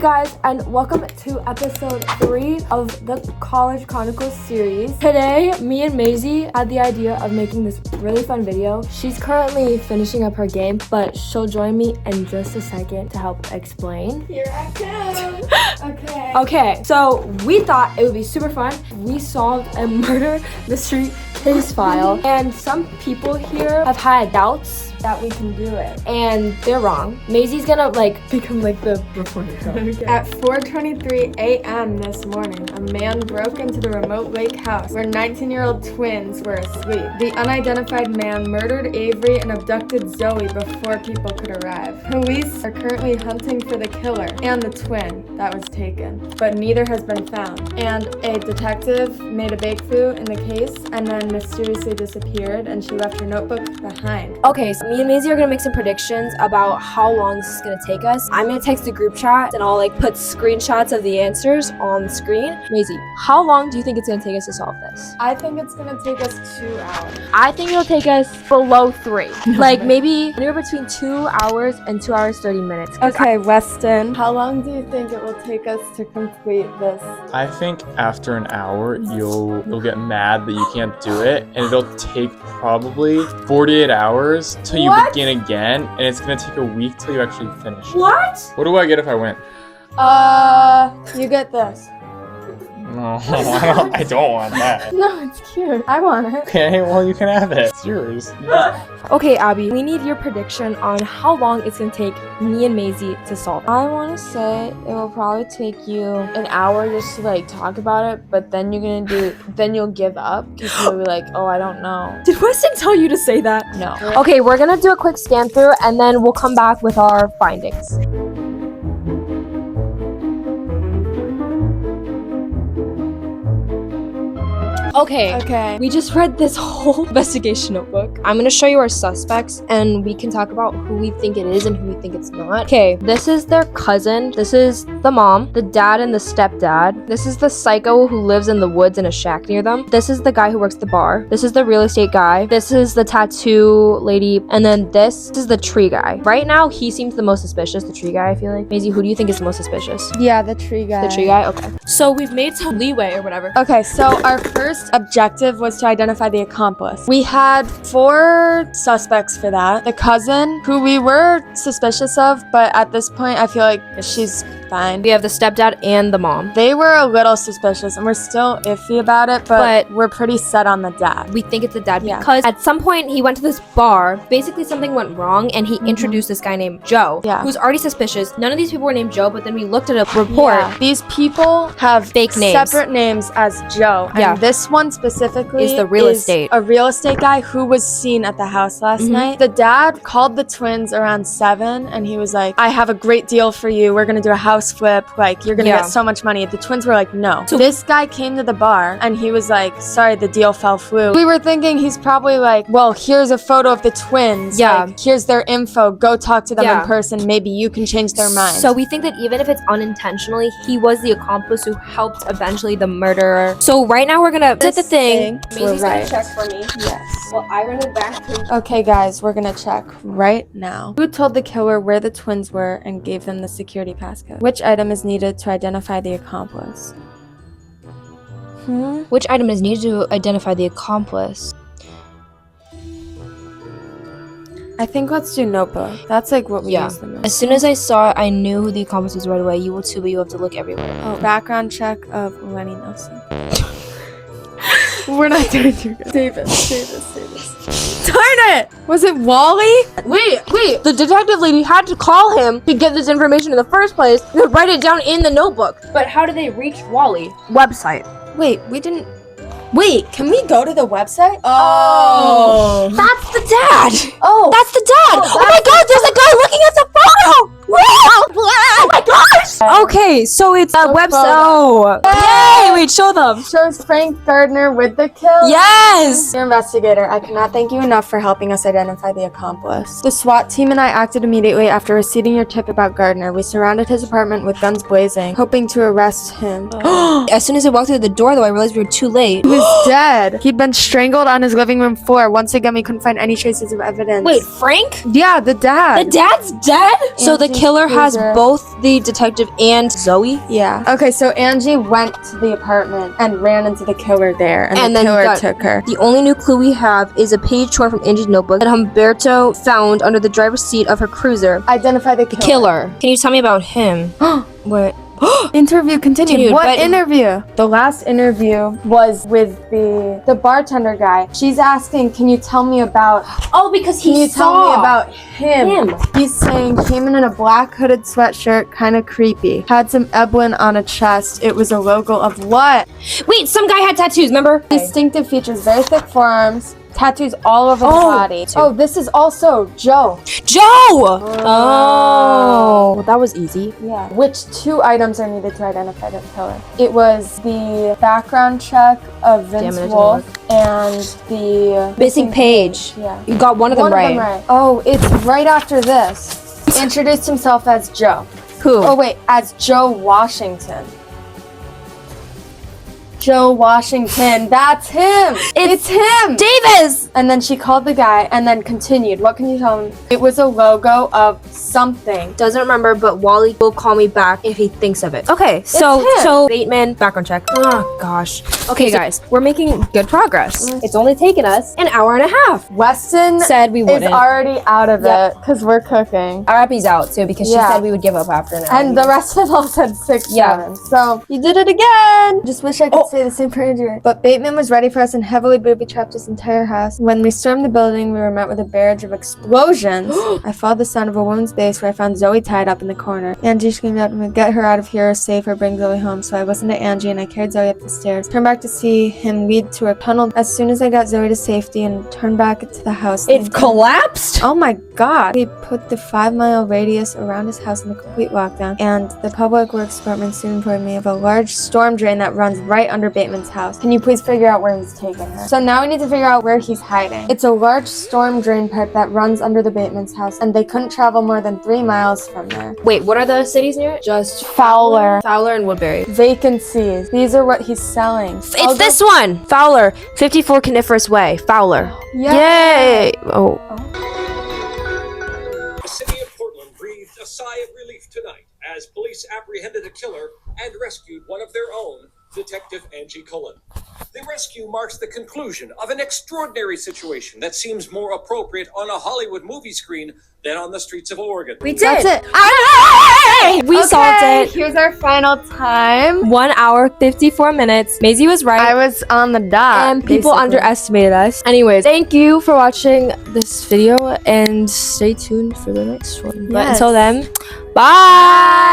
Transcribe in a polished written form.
guys, and welcome to episode 3 of the College Chronicles series. Today, me and Maisie had the idea of making this really fun video. She's currently finishing up her game, but she'll join me in just a second to help explain. Here I come. Okay, so we thought it would be super fun. We solved a murder mystery case file, and some people here have had doubts that we can do it, and they're wrong. Maisie's gonna become the reporter. Okay. At 4:23 a.m. this morning, a man broke into the remote lake house where 19-year-old twins were asleep. The unidentified man murdered Avery and abducted Zoe before people could arrive. Police are currently hunting for the killer and the twin that was taken, but neither has been found. And a detective made a breakthrough in the case and then mysteriously disappeared, and she left her notebook behind. Okay, so me and Maisie are gonna make some predictions about how long this is gonna take us. I'm gonna text the group chat and I'll put screenshots of the answers on the screen. Maisie, how long do you think it's gonna take us to solve this? I think it's gonna take us 2 hours. I think it'll take us below 3. Maybe anywhere between 2 hours and 2 hours 30 minutes. Okay, Weston, how long do you think it will take us to complete this? I think after an hour, you'll get mad that you can't do it, and it'll take probably 48 hours till you begin again, and it's gonna take a week till you actually finish. What? What do I get if I win? You get this. No, I don't want that. No, it's cute. I want it. Okay, well you can have it. It's yours. Okay, Abby, we need your prediction on how long it's gonna take me and Maisie to solve it. I want to say it will probably take you an hour just to talk about it, but then you'll give up because you'll be like, oh, I don't know. Did Weston tell you to say that? No. Okay, we're gonna do a quick scan through and then we'll come back with our findings. Okay. We just read this whole investigation notebook. I'm gonna show you our suspects and we can talk about who we think it is and who we think it's not. Okay, this is their cousin. This is the mom, the dad, and the stepdad. This is the psycho who lives in the woods in a shack near them. This is the guy who works the bar. This is the real estate guy. This is the tattoo lady. And then this is the tree guy. Right now, he seems the most suspicious, the tree guy, I feel like. Maisie, who do you think is the most suspicious? Yeah, the tree guy. The tree guy? Okay. So we've made some leeway or whatever. Okay, so our first objective was to identify the accomplice. We had 4 suspects for that. The cousin, who we were suspicious of, but at this point I feel like she's fine. We have the stepdad and the mom. They were a little suspicious and we're still iffy about it, but we're pretty set on the dad. We think it's the dad Yeah. because at some point he went to this bar, basically something went wrong, and he introduced this guy named Joe, who's already suspicious. None of these people were named Joe, but then we looked at a report. Yeah. These people have Fake names. separate names as Joe. And this one specifically is the real estate. A real estate guy who was seen at the house last night. The dad called the twins around 7 and he was like, I have a great deal for you. We're gonna do a house flip. You're gonna get so much money. The twins were like, no. So this guy came to the bar and he was like, sorry, the deal fell through. We were thinking he's probably like, well, here's a photo of the twins. Here's their info. Go talk to them in person. Maybe you can change their mind. So we think that even if it's unintentionally, he was the accomplice who helped eventually the murderer. So right now we're gonna set the thing. Maisie's gonna check for me. Yes. Well, I run it back. Okay, guys, we're gonna check right now. Who told the killer where the twins were and gave them the security passcode? Which item is needed to identify the accomplice? Which item is needed to identify the accomplice? I think let's do notebook. That's what we use the most. As soon as I saw it, I knew who the accomplice was right away. You will too, but you have to look everywhere. Oh, background check of Lenny Nelson. We're not doing too good. Davis. Darn it! Was it Wally? Wait! The detective lady had to call him to get this information in the first place to write it down in the notebook. But how did they reach Wally? Website. Wait, we didn't... Wait, can we go to the website? Oh. That's the dad! Oh. That's the dad! Oh my god, there's a guy looking at the photo! Oh my gosh! Okay, so it's a website. Oh. Yay! Wait, show them. Shows Frank Gardner with the kill. Yes! Dear investigator, I cannot thank you enough for helping us identify the accomplice. The SWAT team and I acted immediately after receiving your tip about Gardner. We surrounded his apartment with guns blazing, hoping to arrest him. As soon as I walked through the door, though, I realized we were too late. He was dead. He'd been strangled on his living room floor. Once again, we couldn't find any traces of evidence. Wait, Frank? Yeah, the dad. The dad's dead? So the killer has Cruiser. both the detective and Zoe. Yeah. Okay, so Angie went to the apartment and ran into the killer there, and the then killer took her. The only new clue we have is a page torn from Angie's notebook that Humberto found under the driver's seat of her cruiser. Identify the Killer. Can you tell me about him? What? Interview continued. Continued, What but- interview? The last interview was with the bartender guy. She's asking, can you tell me about... Oh, because Can you tell me about him? He's saying, came in a black hooded sweatshirt, kind of creepy. Had some Eblin on a chest. It was a logo of what? Wait, some guy had tattoos, remember? Distinctive features, very thick forearms, tattoos all over the body. Two. Oh, this is also Joe. Joe! Oh. Well, that was easy. Yeah. Which 2 items are needed to identify the killer? It was the background check of Vince Damn it, it Wolf and the Missing page. Yeah. You got one of them right. Oh, it's right after this. He introduced himself as Joe. Who? Oh wait, as Joe Washington. Joe Washington. That's him. It's him. Davis! And then she called the guy and then continued. What can you tell me? It was a logo of something. Doesn't remember, but Wally will call me back if he thinks of it. Okay, so him. Bateman, background check. Oh gosh. Okay, guys, we're making good progress. It's only taken us an hour and a half. Weston Said we is wouldn't. already out of Yep. it because we're cooking. Our Appy's out too because Yeah. she said we would give up after an hour. And the rest of them all said 6, Yeah. 7. So you did it again. Just wish I could say the same for Andrew. But Bateman was ready for us and heavily booby-trapped his entire house. When we stormed the building, we were met with a barrage of explosions. I followed the sound of a woman's bass where I found Zoe tied up in the corner. Angie screamed out to me, "Get her out of here, or save her, bring Zoe home." So I listened to Angie and I carried Zoe up the stairs. Turned back to see him lead to a tunnel. As soon as I got Zoe to safety and turned back to the house, It collapsed? oh my god! We put the 5-mile radius around his house in a complete lockdown, and the public works department soon informed me of a large storm drain that runs right under Bateman's house. Can you please figure out where he's taken her? So now we need to figure out where he's hiding. It's a large storm drain pipe that runs under the Bateman's house, and they couldn't travel more than 3 miles from there. Wait, what are the cities near it? Just Fowler. Fowler and Woodbury. Vacancies. These are what he's selling. It's this one! Fowler, 54 Coniferous Way. Fowler. Yay! Yay! Oh. The city of Portland breathed a sigh of relief tonight as police apprehended a killer and rescued one of their own, Detective Angie Cullen. The rescue marks the conclusion of an extraordinary situation that seems more appropriate on a Hollywood movie screen than on the streets of Oregon. We did! That's it. We solved it! Here's our final time. 1 hour, 54 minutes. Maisie was right. I was on the dot. And people basically. underestimated us. Anyways, thank you for watching this video and stay tuned for the next one. But Yes. until then, bye!